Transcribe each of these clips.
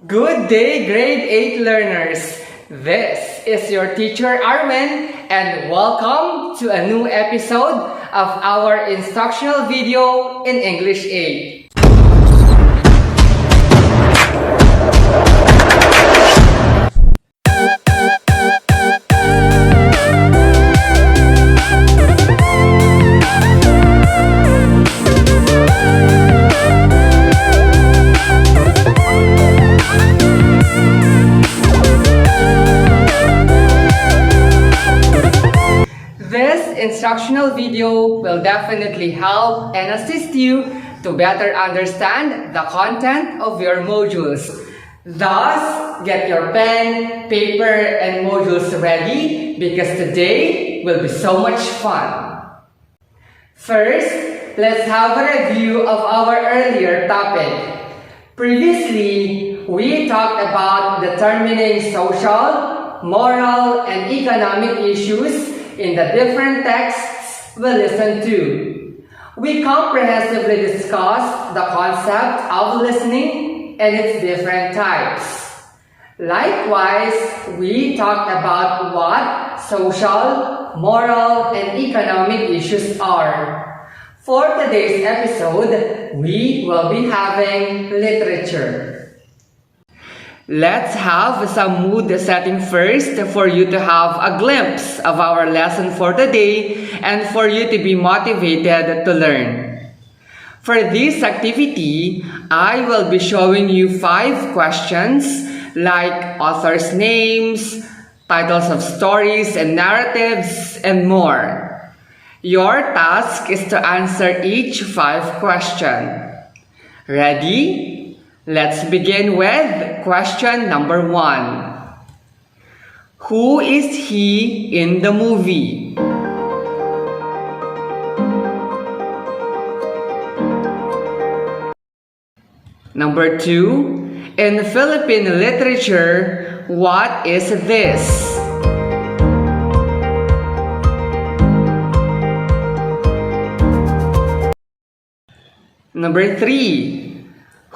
Good day, grade 8 learners. This is your teacher Arwen, and welcome to a new episode of our instructional video in English 8. This instructional video will definitely help and assist you to better understand the content of your modules. Thus, get your pen, paper, and modules ready because today will be so much fun. First, let's have a review of our earlier topic. Previously, we talked about determining social, moral, and economic issues in the different texts we listened to. We comprehensively discussed the concept of listening and its different types. Likewise, we talked about what social, moral, and economic issues are. For today's episode, we will be having literature. Let's have some mood setting first for you to have a glimpse of our lesson for today and for you to be motivated to learn. For this activity, I will be showing you 5 questions like authors' names, titles of stories and narratives, and more. Your task is to answer each 5 questions. Ready? Let's begin with question number 1. Who is he in the movie? Number 2. In Philippine literature, what is this? Number 3.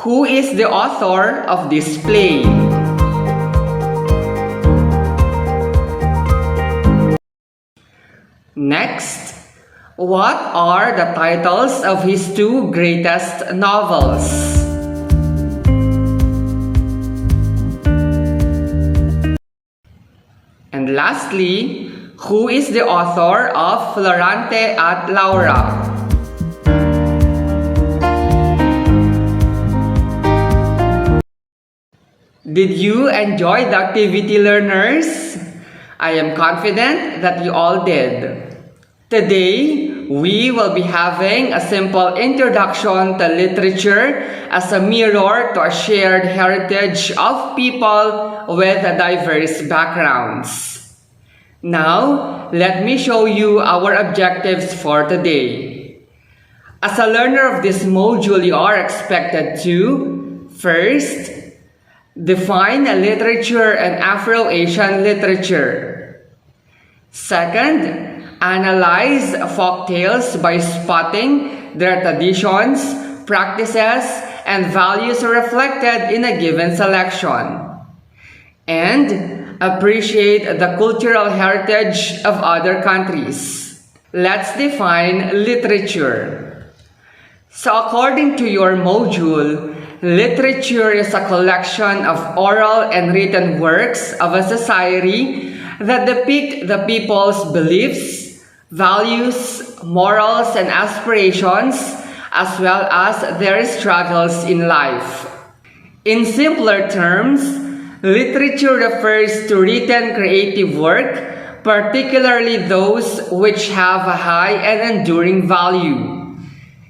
Who is the author of this play? Next, what are the titles of his 2 greatest novels? And lastly, who is the author of Florante at Laura? Did you enjoy the activity, learners? I am confident that you all did. Today, we will be having a simple introduction to literature as a mirror to a shared heritage of people with diverse backgrounds. Now, let me show you our objectives for today. As a learner of this module, you are expected to, first, define literature and Afro-Asian literature. Second, analyze folktales by spotting their traditions, practices, and values reflected in a given selection. And appreciate the cultural heritage of other countries. Let's define literature. So according to your module, literature is a collection of oral and written works of a society that depict the people's beliefs, values, morals, and aspirations, as well as their struggles in life. In simpler terms, literature refers to written creative work, particularly those which have a high and enduring value.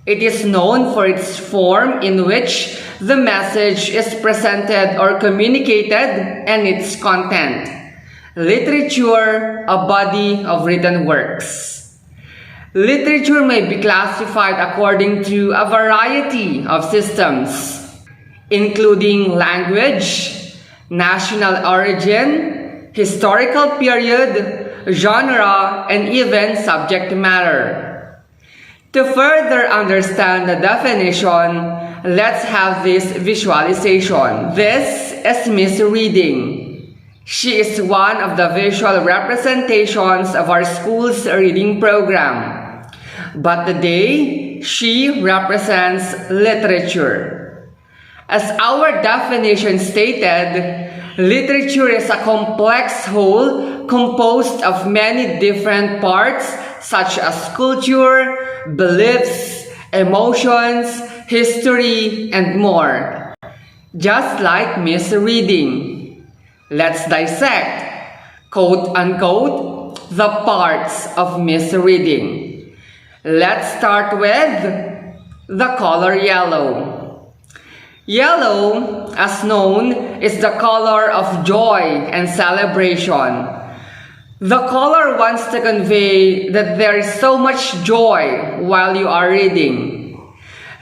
It is known for its form in which the message is presented or communicated and its content. Literature, a body of written works. Literature may be classified according to a variety of systems, including language, national origin, historical period, genre, and even subject matter. To further understand the definition, let's have this visualization. This is Miss Reading. She is one of the visual representations of our school's reading program. But today, she represents literature. As our definition stated, literature is a complex whole composed of many different parts such as culture, beliefs, emotions, history, and more. Just like Miss Reading. Let's dissect, quote-unquote, the parts of Miss Reading. Let's start with the color yellow. Yellow, as known, is the color of joy and celebration. The color wants to convey that there is so much joy while you are reading.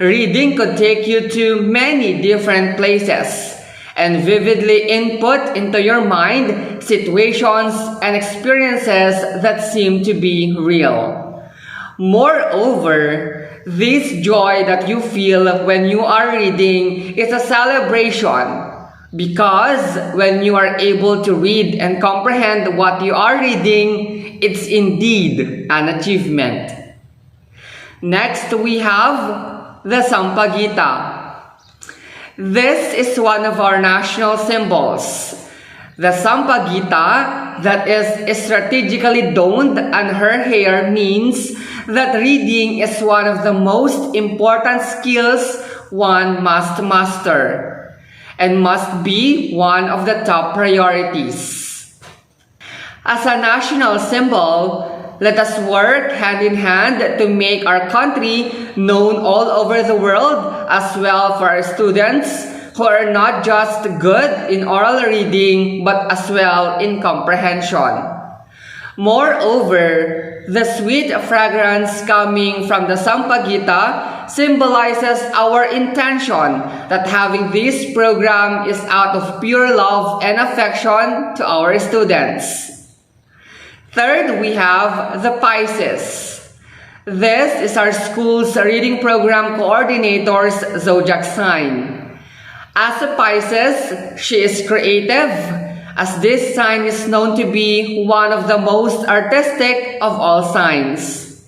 Reading could take you to many different places and vividly input into your mind situations and experiences that seem to be real. Moreover, this joy that you feel when you are reading is a celebration, because when you are able to read and comprehend what you are reading, it's indeed an achievement. Next, we have the Sampaguita. This is one of our national symbols. The Sampaguita, that is strategically donned on her hair, means that reading is one of the most important skills one must master and must be one of the top priorities. As a national symbol, let us work hand in hand to make our country known all over the world, as well for our students who are not just good in oral reading but as well in comprehension. Moreover, the sweet fragrance coming from the Sampaguita symbolizes our intention that having this program is out of pure love and affection to our students. Third, we have the Pisces. This is our school's reading program coordinator's zodiac sign. As a Pisces, she is creative, as this sign is known to be one of the most artistic of all signs.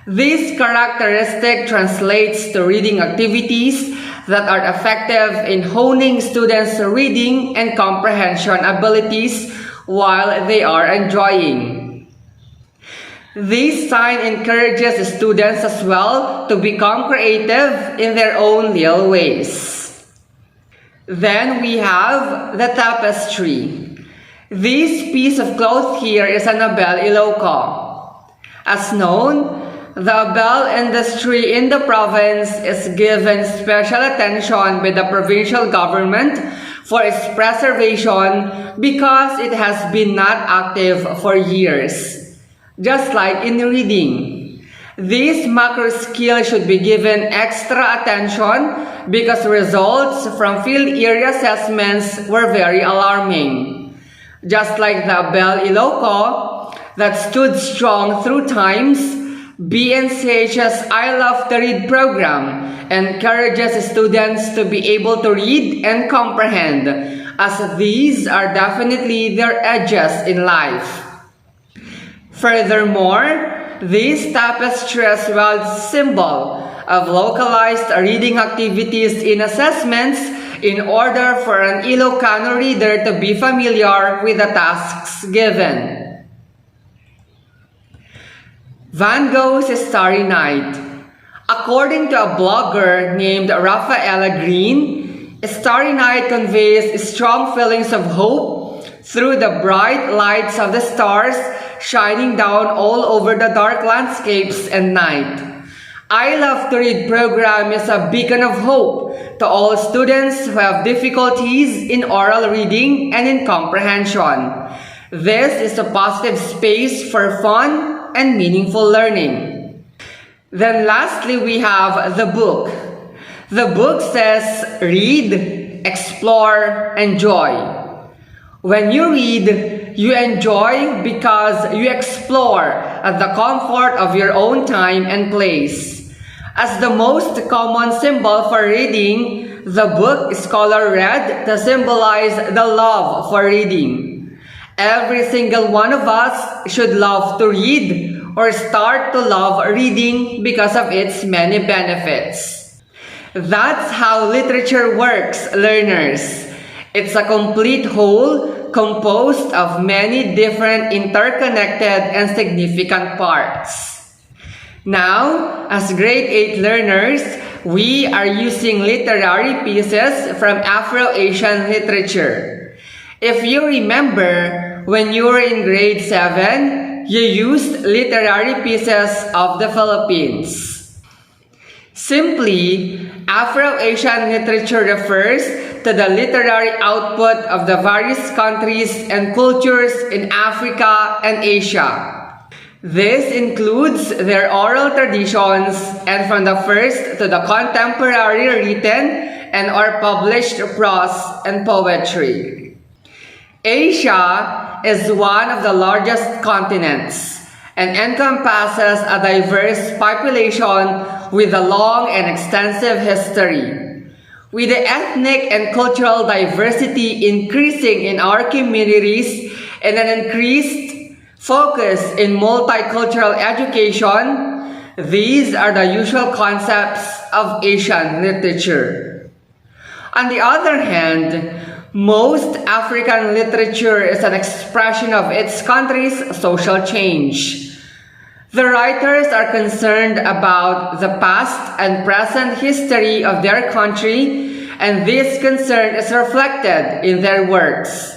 This characteristic translates to reading activities that are effective in honing students' reading and comprehension abilities while they are enjoying. This sign encourages students as well to become creative in their own little ways. Then we have the tapestry. This piece of cloth here is an Abel Ilocos. As known, the Abel industry in the province is given special attention by the provincial government for its preservation because it has been not active for years. Just like in reading, this macro skill should be given extra attention because results from field area assessments were very alarming. Just like the Abel Ilocos that stood strong through times, BNCH's I Love to Read program encourages students to be able to read and comprehend, as these are definitely their edges in life. Furthermore, this tapestry as well is a symbol of localized reading activities in assessments in order for an Ilocano reader to be familiar with the tasks given. Van Gogh's Starry Night. According to a blogger named Rafaela Green, Starry Night conveys strong feelings of hope through the bright lights of the stars shining down all over the dark landscapes and night. I Love to Read program is a beacon of hope to all students who have difficulties in oral reading and in comprehension. This is a positive space for fun and meaningful learning. Then lastly, we have the book. The book says, read, explore, enjoy. When you read, you enjoy because you explore at the comfort of your own time and place. As the most common symbol for reading, the book is color red to symbolize the love for reading. Every single one of us should love to read or start to love reading because of its many benefits. That's how literature works, learners. It's a complete whole composed of many different interconnected and significant parts. Now, as grade 8 learners, we are using literary pieces from Afro-Asian literature. If you remember, when you were in grade 7, you used literary pieces of the Philippines. Simply, Afro-Asian literature refers to the literary output of the various countries and cultures in Africa and Asia. This includes their oral traditions and from the first to the contemporary written and or published prose and poetry. Asia is one of the largest continents and encompasses a diverse population with a long and extensive history. With the ethnic and cultural diversity increasing in our communities and an increased focus in multicultural education, these are the usual concepts of Asian literature. On the other hand, most African literature is an expression of its country's social change. The writers are concerned about the past and present history of their country, and this concern is reflected in their works.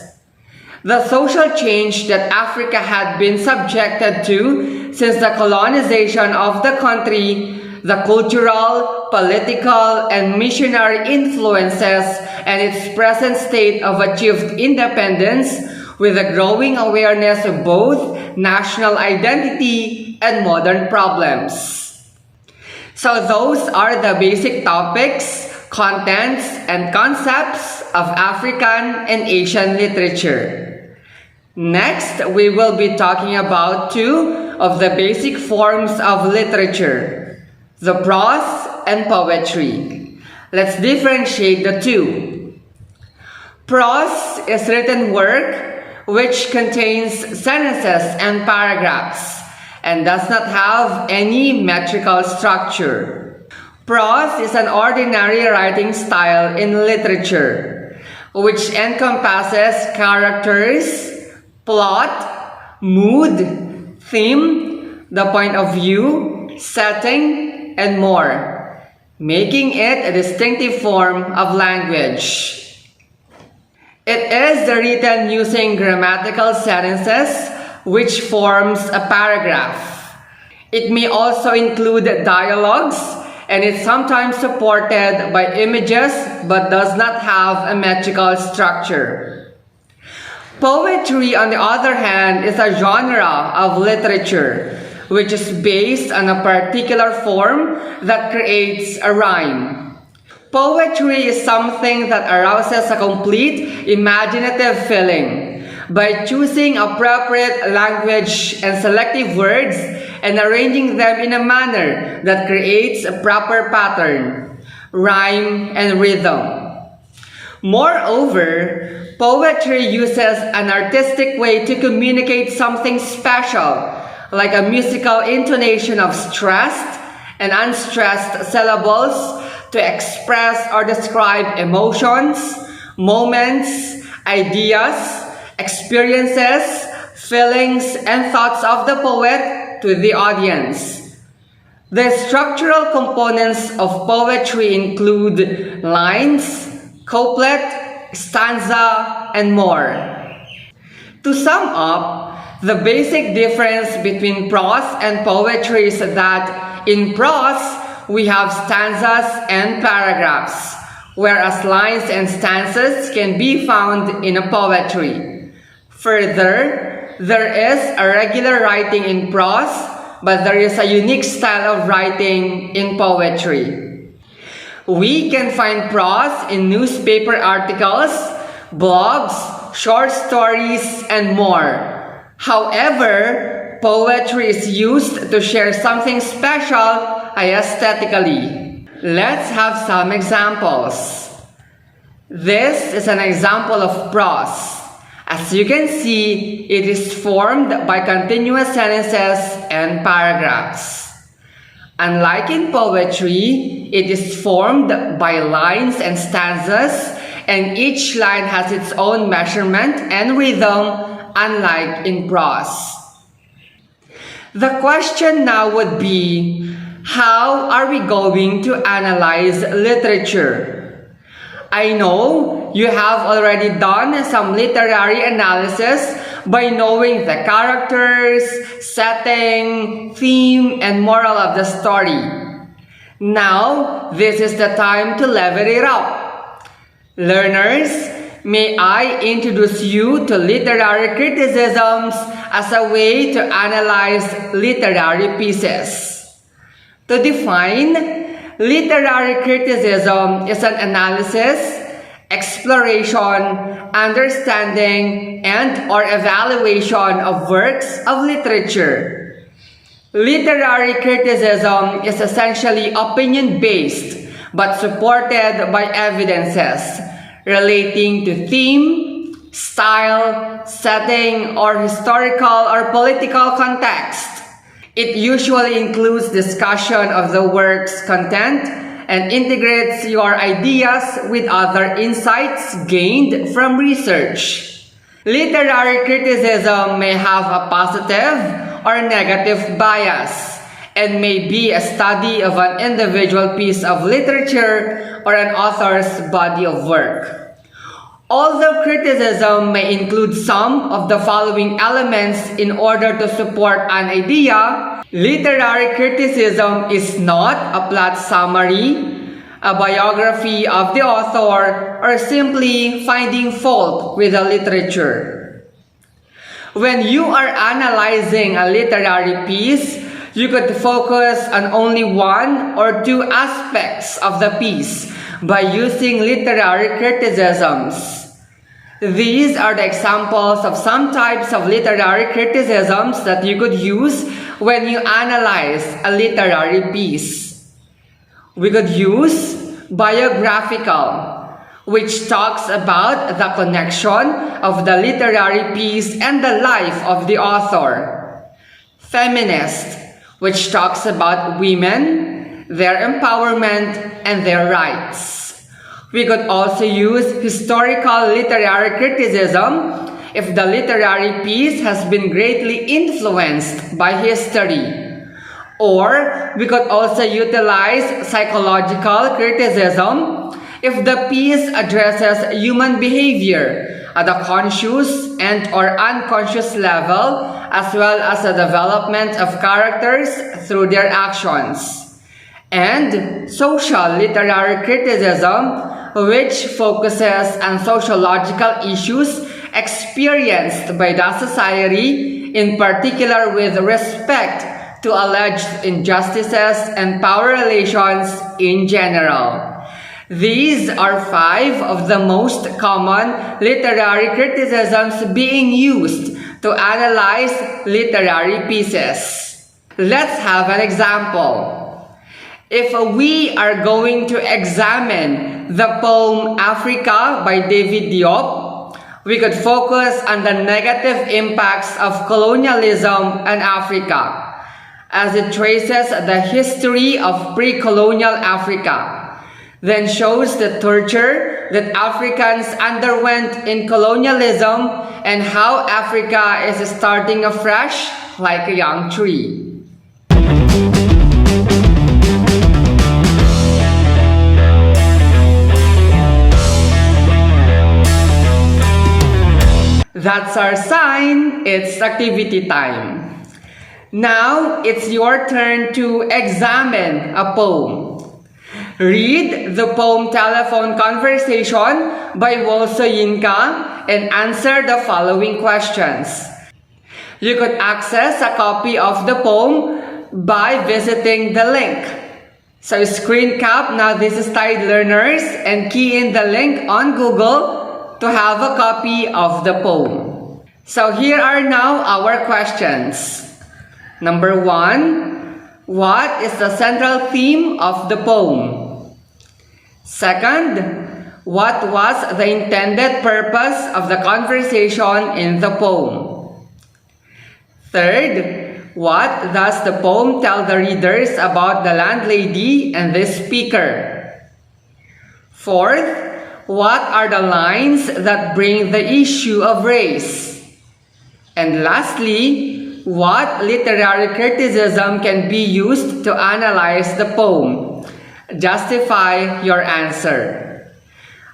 The social change that Africa had been subjected to since the colonization of the country, the cultural, political, and missionary influences, and its present state of achieved independence with a growing awareness of both national identity and modern problems. So those are the basic topics, contents, and concepts of African and Asian literature. Next, we will be talking about two of the basic forms of literature, the prose and poetry. Let's differentiate the two. Prose is written work which contains sentences and paragraphs and does not have any metrical structure. Prose is an ordinary writing style in literature, which encompasses characters, plot, mood, theme, the point of view, setting, and more, making it a distinctive form of language. It is written using grammatical sentences, which forms a paragraph. It may also include dialogues, and it's sometimes supported by images but does not have a metrical structure. Poetry, on the other hand, is a genre of literature which is based on a particular form that creates a rhyme. Poetry is something that arouses a complete imaginative feeling by choosing appropriate language and selective words and arranging them in a manner that creates a proper pattern, rhyme, and rhythm. Moreover, poetry uses an artistic way to communicate something special, like a musical intonation of stressed and unstressed syllables to express or describe emotions, moments, ideas, experiences, feelings, and thoughts of the poet to the audience. The structural components of poetry include lines, couplet, stanza, and more. To sum up, the basic difference between prose and poetry is that in prose, we have stanzas and paragraphs, whereas lines and stanzas can be found in a poetry. Further, there is a regular writing in prose, but there is a unique style of writing in poetry. We can find prose in newspaper articles, blogs, short stories, and more. However, poetry is used to share something special aesthetically. Let's have some examples. This is an example of prose. As you can see, it is formed by continuous sentences and paragraphs. Unlike in poetry, it is formed by lines and stanzas, and each line has its own measurement and rhythm, unlike in prose. The question now would be, how are we going to analyze literature? I know you have already done some literary analysis by knowing the characters, setting, theme, and moral of the story. Now, this is the time to level it up. Learners, may I introduce you to literary criticisms as a way to analyze literary pieces. To define, literary criticism is an analysis, exploration, understanding, and/or evaluation of works of literature. Literary criticism is essentially opinion-based but supported by evidences relating to theme, style, setting, or historical or political context. It usually includes discussion of the work's content and integrates your ideas with other insights gained from research. Literary criticism may have a positive or negative bias and may be a study of an individual piece of literature or an author's body of work. Although criticism may include some of the following elements in order to support an idea, literary criticism is not a plot summary, a biography of the author, or simply finding fault with the literature. When you are analyzing a literary piece, you could focus on only one or two aspects of the piece by using literary criticisms. These are the examples of some types of literary criticisms that you could use when you analyze a literary piece. We could use biographical, which talks about the connection of the literary piece and the life of the author. Feminist, which talks about women, their empowerment, and their rights. We could also use historical literary criticism if the literary piece has been greatly influenced by history. Or we could also utilize psychological criticism if the piece addresses human behavior at a conscious and/or unconscious level, as well as the development of characters through their actions. And social literary criticism, which focuses on sociological issues experienced by the society, in particular with respect to alleged injustices and power relations in general. These are 5 of the most common literary criticisms being used to analyze literary pieces. Let's have an example. If we are going to examine the poem Africa by David Diop, we could focus on the negative impacts of colonialism in Africa, as it traces the history of pre-colonial Africa, then shows the torture that Africans underwent in colonialism and how Africa is starting afresh like a young tree. That's our sign. It's activity time. Now, it's your turn to examine a poem. Read the poem Telephone Conversation by Wolso Yinka and answer the following questions. You could access a copy of the poem by visiting the link. So screen cap now this slide, learners, and key in the link on Google to have a copy of the poem. So here are now our questions. Number 1, what is the central theme of the poem? Second, What was the intended purpose of the conversation in the poem? Third, what does the poem tell the readers about the landlady and the speaker? Fourth, what are the lines that bring the issue of race? And lastly, what literary criticism can be used to analyze the poem? Justify your answer.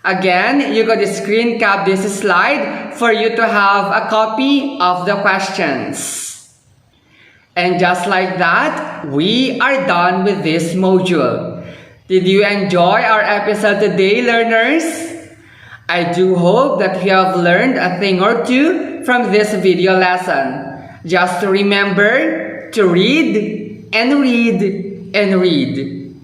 Again, you could screen cap this slide for you to have a copy of the questions. And just like that, we are done with this module. Did you enjoy our episode today, learners? I do hope that you have learned a thing or two from this video lesson. Just remember to read and read and read.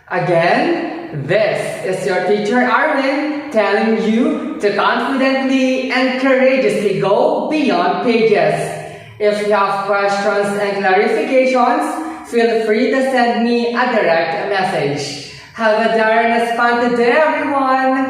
Again, this is your teacher Arvin telling you to confidently and courageously go beyond pages. If you have questions and clarifications, feel free to send me a direct message. Have a darn fun today, everyone!